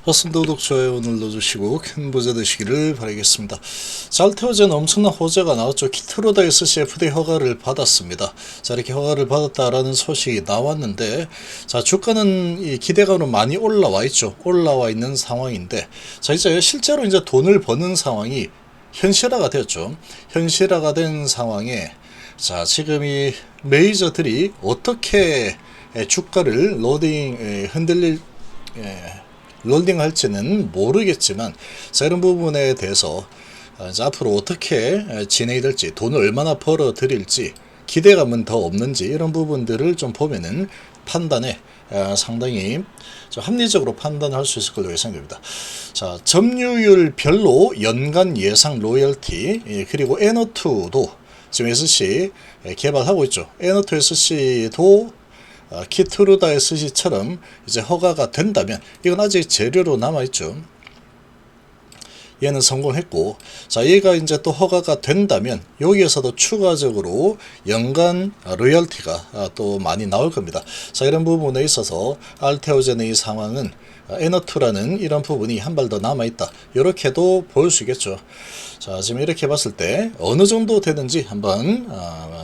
좋습니다. 구독, 좋아요 눌러주시고 큰 부자 되시기를 바라겠습니다. 자, 알테오젠 엄청난 호재가 나왔죠. 키트로다 SCFD 허가를 받았습니다. 자, 이렇게 허가를 받았다라는 소식이 나왔는데, 자, 주가는 이 기대감으로 많이 올라와 있죠. 올라와 있는 상황인데, 자, 이제 실제로 이제 돈을 버는 상황이 현실화가 되었죠. 현실화가 된 상황에, 자, 지금 이 메이저들이 어떻게 주가를 롤딩할지는 모르겠지만, 자, 이런 부분에 대해서 이제 앞으로 어떻게 진행이 될지, 돈을 얼마나 벌어 들일지, 기대감은 더 없는지, 이런 부분들을 좀 보면은 판단에 상당히 좀 합리적으로 판단할 수 있을 걸로 예상됩니다. 자, 점유율 별로 연간 예상 로열티, 그리고 에너2도 지금 SC 개발하고 있죠. 에너2 SC도 키트루다 SC처럼 이제 허가가 된다면, 이건 아직 재료로 남아있죠. 얘는 성공했고, 자, 얘가 이제 또 허가가 된다면 여기에서도 추가적으로 연간 로열티가 또 많이 나올 겁니다. 자, 이런 부분에 있어서 알테오젠의 상황은 에너2라는 이런 부분이 한 발 더 남아있다, 이렇게도 볼 수 있겠죠. 자, 지금 이렇게 봤을 때 어느 정도 되는지 한번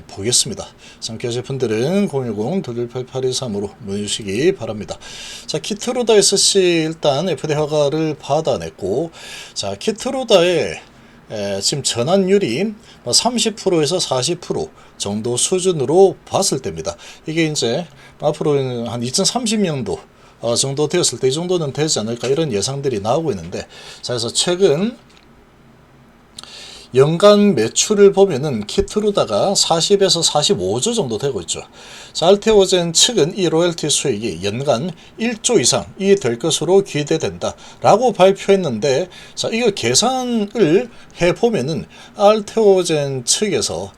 보겠습니다. 참여 계실 분들은 010-218-8223으로 문의 주시기 바랍니다. 자, 키트로다 SC 일단 FD 허가를 받아냈고, 자, 키트로다의 지금 전환율이 30%에서 40% 정도 수준으로 봤을 때입니다. 이게 이제 앞으로 한 2030년도 정도 되었을 때 이 정도는 되지 않을까, 이런 예상들이 나오고 있는데, 자, 그래서 최근 연간 매출을 보면은 키트루다가 40에서 45조 정도 되고 있죠. 자, 알테오젠 측은 이 로열티 수익이 연간 1조 이상이 될 것으로 기대된다 라고 발표했는데, 자, 이거 계산을 해보면은 알테오젠 측에서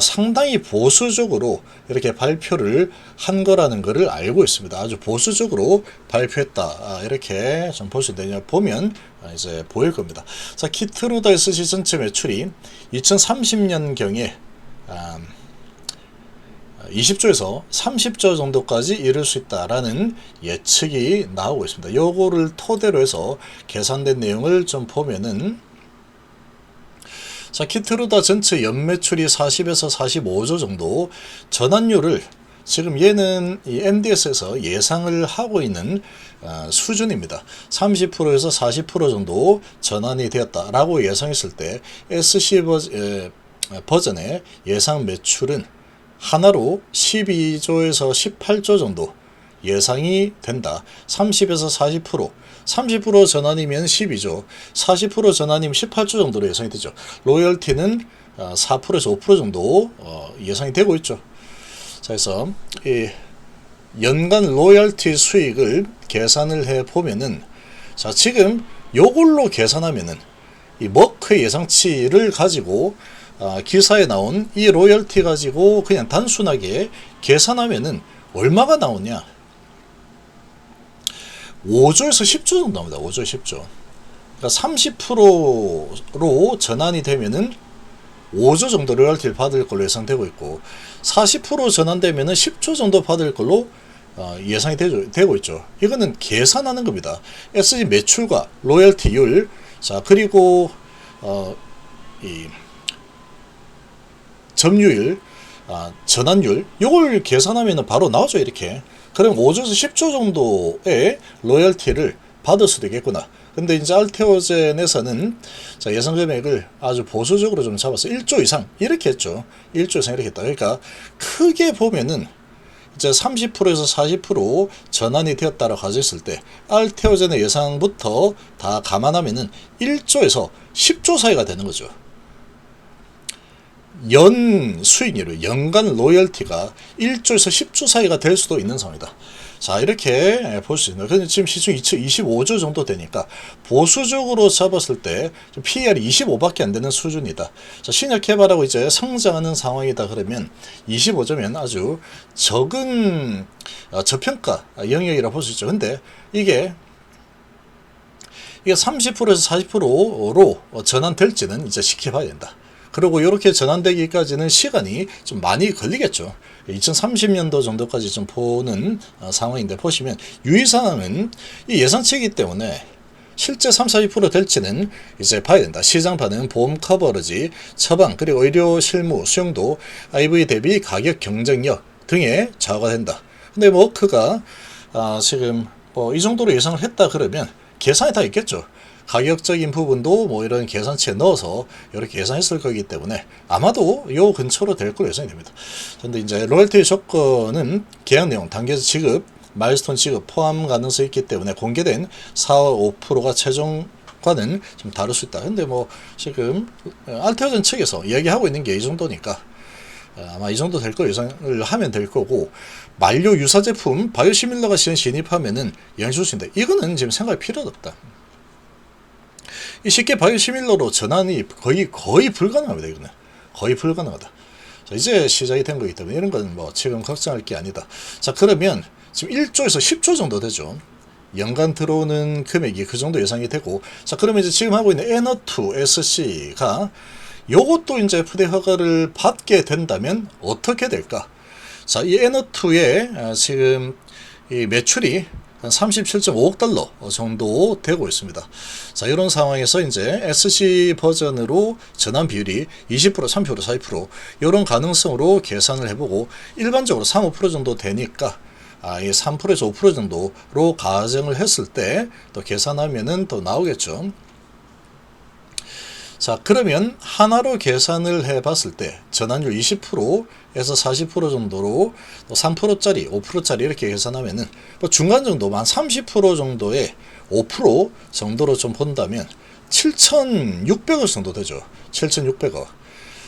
상당히 보수적으로 이렇게 발표를 한 거라는 것을 알고 있습니다. 아주 보수적으로 발표했다, 이렇게 좀 볼 수 있는데, 보면 이제 보일 겁니다. 자, 키트루다 SC 전체 매출이 2030년경에 20조에서 30조 정도까지 이를 수 있다라는 예측이 나오고 있습니다. 요거를 토대로 해서 계산된 내용을 좀 보면은, 자, 키트루다 전체 연매출이 40에서 45조 정도, 전환율을 지금 얘는 이 MDS에서 예상을 하고 있는 수준입니다. 30%에서 40% 정도 전환이 되었다라고 예상했을 때, SC 버전의 예상 매출은 하나로 12조에서 18조 정도 예상이 된다. 30에서 40%, 30% 전환이면 12조, 40% 전환이면 18조 정도로 예상이 되죠. 로열티는 4%에서 5% 정도 예상이 되고 있죠. 자, 그래서 이 연간 로열티 수익을 계산을 해 보면은, 자, 지금 요걸로 계산하면은 이 머크의 예상치를 가지고 기사에 나온 이 로열티 가지고 그냥 단순하게 계산하면은 얼마가 나오냐? 5조에서 10조 정도 나옵니다. 5조, 10조. 그러니까 30%로 전환이 되면은 5조 정도 로열티를 받을 걸로 예상되고 있고, 40% 전환되면은 10조 정도 받을 걸로 예상이 되고 있죠. 이거는 계산하는 겁니다. SG 매출과 로열티율, 자, 그리고 이 점유율, 전환율, 요걸 계산하면 바로 나오죠. 이렇게. 그럼 5조에서 10조 정도의 로열티를 받을 수도 있겠구나. 근데 이제 알테오젠에서는, 자, 예상 금액을 아주 보수적으로 좀 잡아서 1조 이상 이렇게 했죠. 1조 이상 이렇게 했다. 그러니까 크게 보면은 이제 30%에서 40% 전환이 되었다라고 가졌을 때, 알테오젠의 예상부터 다 감안하면은 1조에서 10조 사이가 되는 거죠. 연 수익률, 연간 로열티가 1조에서 10조 사이가 될 수도 있는 상황이다. 자, 이렇게 볼 수 있습니다. 근데 지금 시중 25조 정도 되니까 보수적으로 잡았을 때 PER이 25밖에 안 되는 수준이다. 자, 신약 개발하고 이제 성장하는 상황이다 그러면 25조면 아주 적은 저평가 영역이라고 볼 수 있죠. 근데 이게 30%에서 40%로 전환될지는 이제 지켜봐야 된다. 그리고 이렇게 전환되기까지는 시간이 좀 많이 걸리겠죠. 2030년도 정도까지 좀 보는 상황인데, 보시면 유의사항은 이 예상치이기 때문에 실제 30-40% 될지는 이제 봐야 된다. 시장 반응, 보험 커버리지, 처방, 그리고 의료 실무 수용도, IV 대비 가격 경쟁력 등에 좌우가 된다. 근데 뭐 워크가 지금 뭐 이 정도로 예상을 했다 그러면 계산이 다 있겠죠. 가격적인 부분도 뭐 이런 계산치에 넣어서 이렇게 계산했을 거기 때문에 아마도 요 근처로 될 걸로 예상이 됩니다. 그런데 이제 로열티 조건은 계약 내용, 단계에서 지급, 마일스톤 지급 포함 가능성이 있기 때문에 공개된 4월 5%가 최종과는 좀 다를 수 있다. 근데 뭐 지금 알테오젠 측에서 이야기하고 있는 게 이 정도니까 아마 이 정도 될 거 예상을 하면 될 거고, 만료 유사 제품 바이오시밀러가 시장 진입하면은 영향 줄 수 있는데 이거는 지금 생각할 필요가 없다. 쉽게 바이오시밀러로 전환이 거의 불가능합니다. 이거는 거의 불가능하다. 자, 이제 시작이 된 거기 때문에 이런 건 뭐 지금 걱정할 게 아니다. 자, 그러면 지금 1조에서 10조 정도 되죠. 연간 들어오는 금액이 그 정도 예상이 되고, 자, 그러면 이제 지금 하고 있는 에너2 SC가 요것도 이제 FDA 허가를 받게 된다면 어떻게 될까? 자, 이 에너2의 지금 이 매출이 한 37.5억 달러 정도 되고 있습니다. 자, 이런 상황에서 이제 SC 버전으로 전환 비율이 20%, 30%, 40% 이런 가능성으로 계산을 해보고, 일반적으로 3, 5% 정도 되니까 이 3%에서 5% 정도로 가정을 했을 때 또 계산하면은 또 나오겠죠. 자, 그러면 하나로 계산을 해 봤을 때 전환율 20%에서 40% 정도로 또 3%짜리, 5%짜리 이렇게 계산하면은 뭐 중간 정도 한 30% 정도의 5% 정도로 좀 본다면 7,600억 정도 되죠. 7,600억.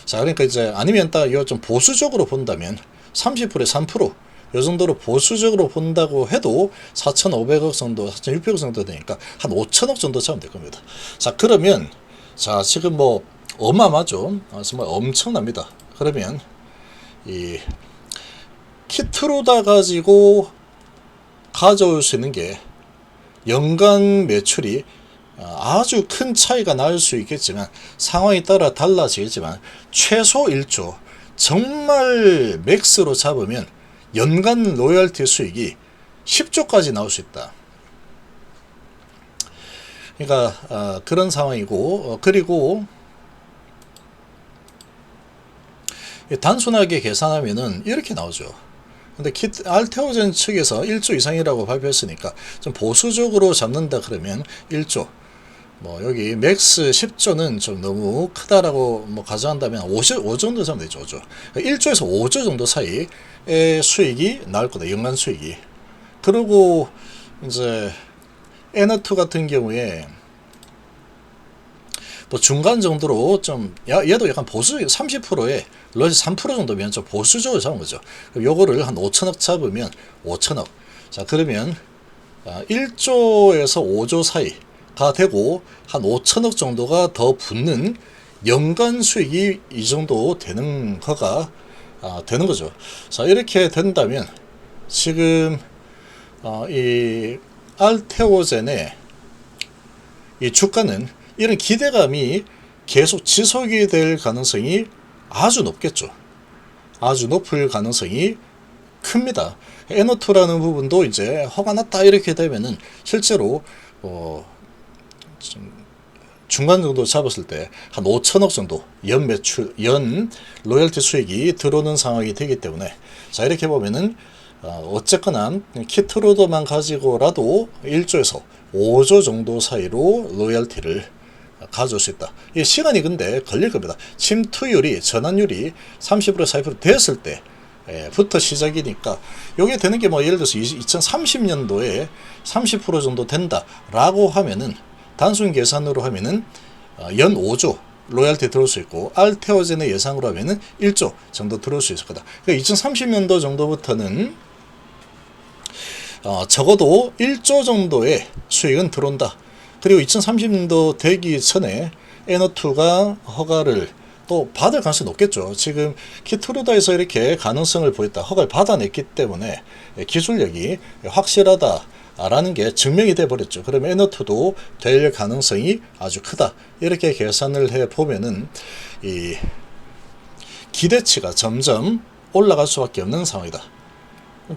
자, 그러니까 이제 아니면 딱 이거 좀 보수적으로 본다면 30%에 3%, 요 정도로 보수적으로 본다고 해도 4,500억 정도, 4,600억 정도 되니까 한 5천억 정도 차면 될 겁니다. 자, 그러면 자, 지금 뭐 어마어마하죠. 정말 엄청납니다. 그러면 이 키트로다 가지고 가져올 수 있는 게 연간 매출이 아주 큰 차이가 날 수 있겠지만 상황에 따라 달라지겠지만 최소 1조, 정말 맥스로 잡으면 연간 로열티 수익이 10조까지 나올 수 있다. 그러니까 그런 상황이고, 그리고 단순하게 계산하면은 이렇게 나오죠. 근데 알테오젠 측에서 1조 이상이라고 발표했으니까 좀 보수적으로 잡는다 그러면 1조, 뭐 여기 맥스 10조는 좀 너무 크다라고 뭐 가정한다면 5 정도 잡으면 되죠. 5조. 1조에서 5조 정도 사이의 수익이 나올 거다. 연간 수익이. 그리고 이제 에너2 같은 경우에 또 중간 정도로 좀 얘도 약간 보수 30%에 러시 3% 정도면 좀 보수적으로 잡은 거죠. 그럼 요거를 한 5천억 잡으면 5천억. 자, 그러면 1조에서 5조 사이가 되고 한 5천억 정도가 더 붙는 연간 수익이 이 정도 되는 거가 되는 거죠. 자, 이렇게 된다면 지금 이 알테오젠의 이 주가는 이런 기대감이 계속 지속이 될 가능성이 아주 높겠죠. 아주 높을 가능성이 큽니다. 에너2라는 부분도 이제 허가 났다 이렇게 되면은 실제로 중간 정도 잡았을 때 한 5천억 정도 연 매출, 연 로열티 수익이 들어오는 상황이 되기 때문에, 자, 이렇게 보면은 어쨌거나 키트로드만 가지고라도 1조에서 5조 정도 사이로 로열티를 가져올 수 있다. 이 시간이 근데 걸릴 겁니다. 침투율이, 전환율이 30% 40% 됐을 때부터 시작이니까, 요게 되는 게 뭐 예를 들어서 2030년도에 30% 정도 된다라고 하면은 단순 계산으로 하면은 연 5조 로열티 들어올 수 있고, 알테오젠의 예상으로 하면은 1조 정도 들어올 수 있을 거다. 그러니까 2030년도 정도부터는 적어도 1조 정도의 수익은 들어온다. 그리고 2030년도 되기 전에 에너2가 허가를 또 받을 가능성이 높겠죠. 지금 키트루다에서 이렇게 가능성을 보였다, 허가를 받아냈기 때문에 기술력이 확실하다라는 게 증명이 돼 버렸죠. 그러면 에너2도 될 가능성이 아주 크다. 이렇게 계산을 해 보면은 이 기대치가 점점 올라갈 수밖에 없는 상황이다.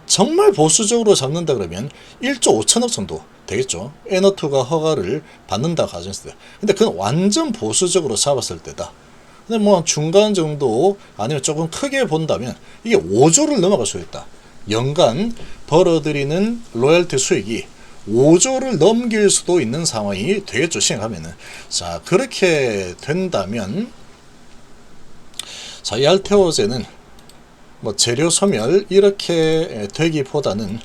정말 보수적으로 잡는다 그러면 1조 5천억 정도 되겠죠. N2가 허가를 받는다 가정했을 때. 근데 그건 완전 보수적으로 잡았을 때다. 근데 뭐 중간 정도 아니면 조금 크게 본다면 이게 5조를 넘어갈 수 있다. 연간 벌어들이는 로열티 수익이 5조를 넘길 수도 있는 상황이 되겠죠. 시행하면은. 자, 그렇게 된다면 자, 이 알테오제는 뭐 재료 소멸 이렇게 되기보다는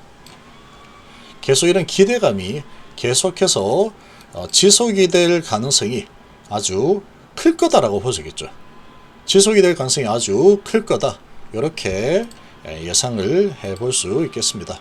계속 이런 기대감이 계속해서 지속이 될 가능성이 아주 클 거다라고 보시겠죠. 지속이 될 가능성이 아주 클 거다. 이렇게 예상을 해볼 수 있겠습니다.